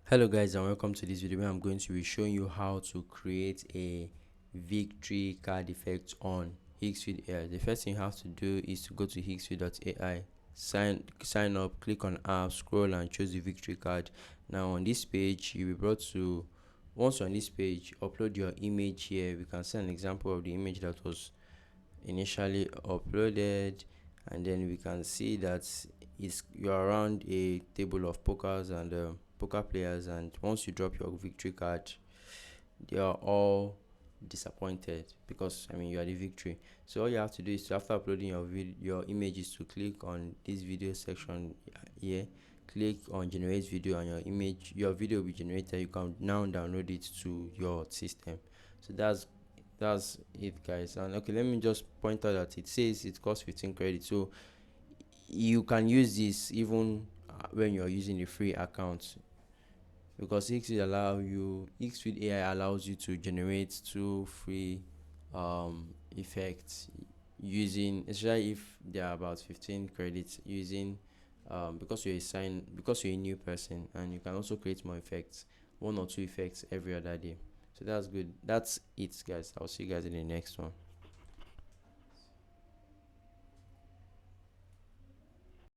Hello guys and welcome to this video where I'm going to be showing you how to create a victory card effect on Higgsfield AI. The first thing you have to do is to go to higgsfield.ai, sign up, click on app, scroll and choose the victory card. Now on this page you'll be brought to, once you're on this page, upload your image here. We can see an example of the image that was initially uploaded, and then we can see that you're around a table of pokers and poker players, and once you drop your victory card they are all disappointed because you are the victory. So all you have to do is to, after uploading your images, to click on this video section here, click on generate video, and your video will be generated. You can now download it to your system. So that's it guys. And okay, let me just point out that it says it costs 15 credits, so you can use this even when you're using a free account, because Higgsfield AI allows you to generate two free effects using, especially if they are about 15 credits, using because you're a new person, and you can also create more effects, one or two effects every other day. So that's good. That's it guys. I'll see you guys in the next one.